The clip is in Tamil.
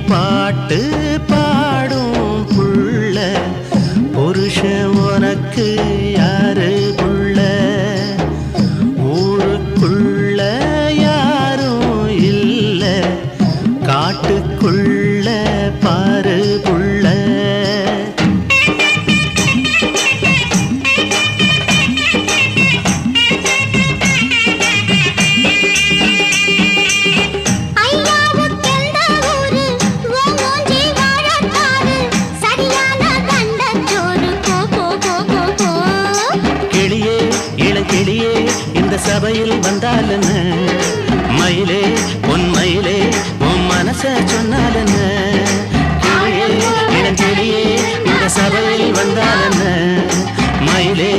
பாட்டு பாடும் புள்ள புருஷன் உனக்கு யாரு புள்ள ஊருக்குள்ள யாரும் இல்ல காட்டுக்குள்ள பாரு புள்ள கிளியே இந்த சபையில் வந்தாலென்ன மயிலே பொன் மயிலே உன் மனச சொன்னாலென்ன கிளியே இளங்கிளியே இந்த சபையில் வந்தாலென்ன மயிலே